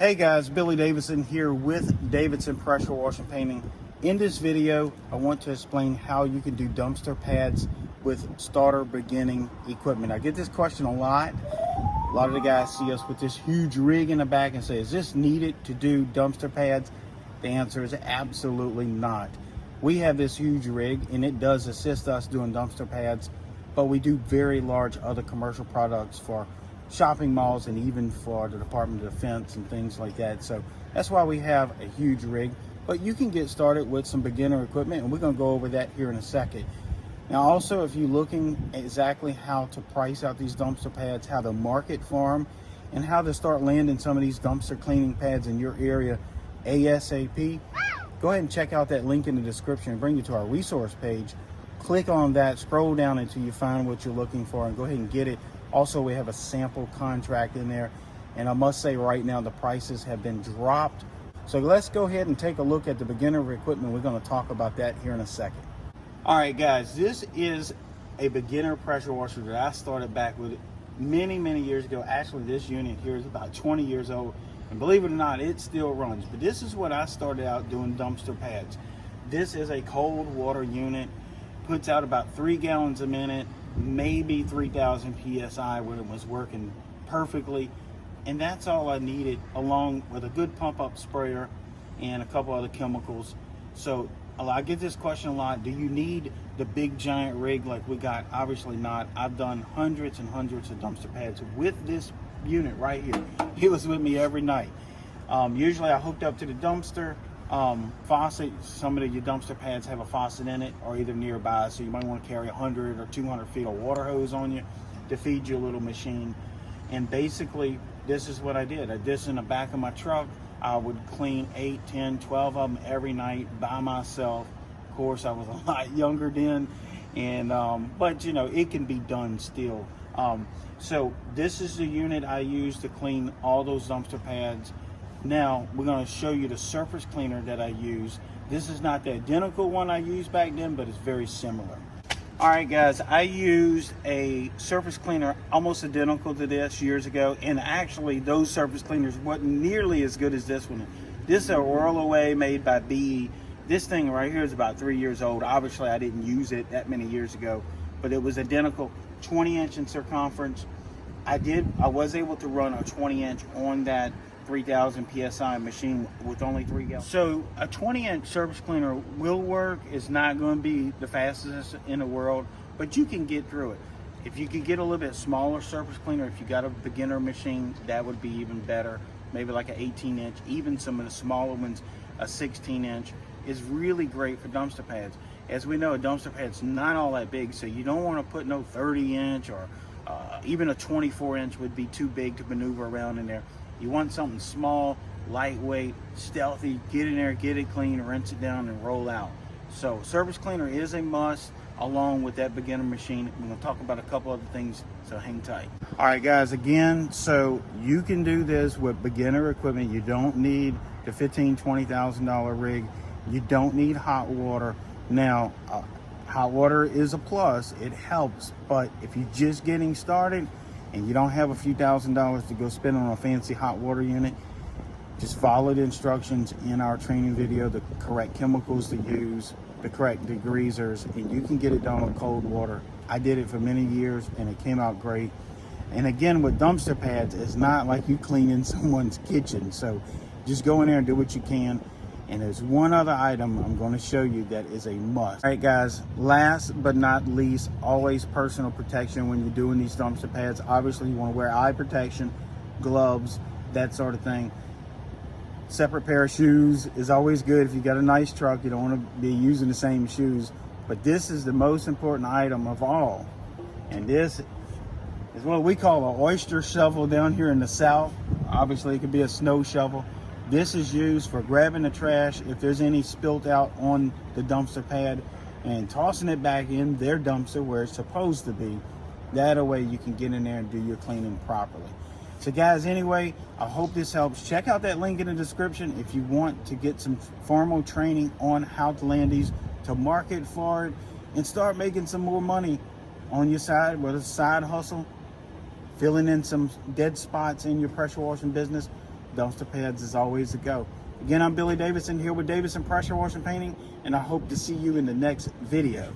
Hey guys, Billy Davidson here with Davidson Pressure Washing Painting. In this video, I want to explain how you can do dumpster pads with starter beginning equipment. I get this question a lot. A lot of the guys see us with this huge rig in the back and say, is this needed to do dumpster pads? The answer is absolutely not. We have this huge rig and it does assist us doing dumpster pads, but we do very large other commercial products for shopping malls and even for the Department of Defense and things like that. So that's why we have a huge rig, but you can get started with some beginner equipment, and we're going to go over that here in a second. Now also, if you're looking exactly how to price out these dumpster pads, how to market for them, and how to start landing some of these dumpster cleaning pads in your area ASAP, go ahead and check out that link in the description and bring you to our resource page. Click on that, scroll down until you find what you're looking for, and go ahead and get it. Also, we have a sample contract in there, and I must say right now the prices have been dropped. So let's go ahead and take a look at the beginner equipment. We're going to talk about that here in a second. All right guys, this is a beginner pressure washer that I started back with many years ago. Actually, this unit here is about 20 years old, and believe it or not, it still runs. But this is what I started out doing dumpster pads. This is a cold water unit, puts out about 3 gallons a minute, maybe 3,000 psi when it was working perfectly, and that's all I needed, along with a good pump up sprayer and a couple other chemicals. So I get this question a lot: do you need the big giant rig like we got? Obviously not. I've done hundreds and hundreds of dumpster pads with this unit right here. He was with me every night. Usually I hooked up to the dumpster faucet. Some of your dumpster pads have a faucet in it or either nearby, so you might want to carry 100 or 200 feet of water hose on you to feed your little machine. And basically this is what I did. I did this in the back of my truck. I would clean 8, 10, 12 of them every night by myself. Of course, I was a lot younger then, and but you know, it can be done still. So this is the unit I use to clean all those dumpster pads. Now we're going to show you the surface cleaner that I use. This is not the identical one I used back then, but it's very similar. All right guys, I used a surface cleaner almost identical to this years ago, and actually those surface cleaners weren't nearly as good as this one. This is a Whirl Away made by BE. This thing right here is about 3 years old. Obviously I didn't use it that many years ago, but it was identical, 20-inch in circumference. I was able to run a 20-inch on that 3,000 psi machine with only 3 gallons. So a 20-inch surface cleaner will work. It's not going to be the fastest in the world, but you can get through it. If you could get a little bit smaller surface cleaner, if you got a beginner machine, that would be even better. Maybe like an 18-inch, even some of the smaller ones, a 16-inch is really great for dumpster pads. As we know, a dumpster pad's not all that big, so you don't want to put no 30-inch or even a 24-inch would be too big to maneuver around in there. You want something small, lightweight, stealthy, get in there, get it clean, rinse it down, and roll out. So surface cleaner is a must, along with that beginner machine. We're going to talk about a couple other things, so hang tight. All right guys, again, so you can do this with beginner equipment. You don't need the $15,000, $20,000 rig. You don't need hot water. Now, hot water is a plus, it helps, but if you're just getting started and you don't have a few $1,000s to go spend on a fancy hot water unit, just follow the instructions in our training video, the correct chemicals to use, the correct degreasers, and you can get it done with cold water. I did it for many years and it came out great. And again, with dumpster pads, it's not like you cleaning someone's kitchen, so just go in there and do what you can. And there's one other item I'm going to show you that is a must. All right guys, last but not least, always personal protection when you're doing these dumpster pads. Obviously you want to wear eye protection, gloves, that sort of thing. Separate pair of shoes is always good. If you got a nice truck, you don't want to be using the same shoes. But this is the most important item of all, and this is what we call an oyster shovel down here in the South. Obviously it could be a snow shovel. This is used for grabbing the trash if there's any spilt out on the dumpster pad and tossing it back in their dumpster where it's supposed to be. That way you can get in there and do your cleaning properly. So guys, anyway, I hope this helps. Check out that link in the description if you want to get some formal training on how to land these, to market for it, and start making some more money on your side, whether it's a side hustle, filling in some dead spots in your pressure washing business, dumpster pads is always the go. Again, I'm Billy Davidson here with Davidson Pressure Washing Painting, and I hope to see you in the next video.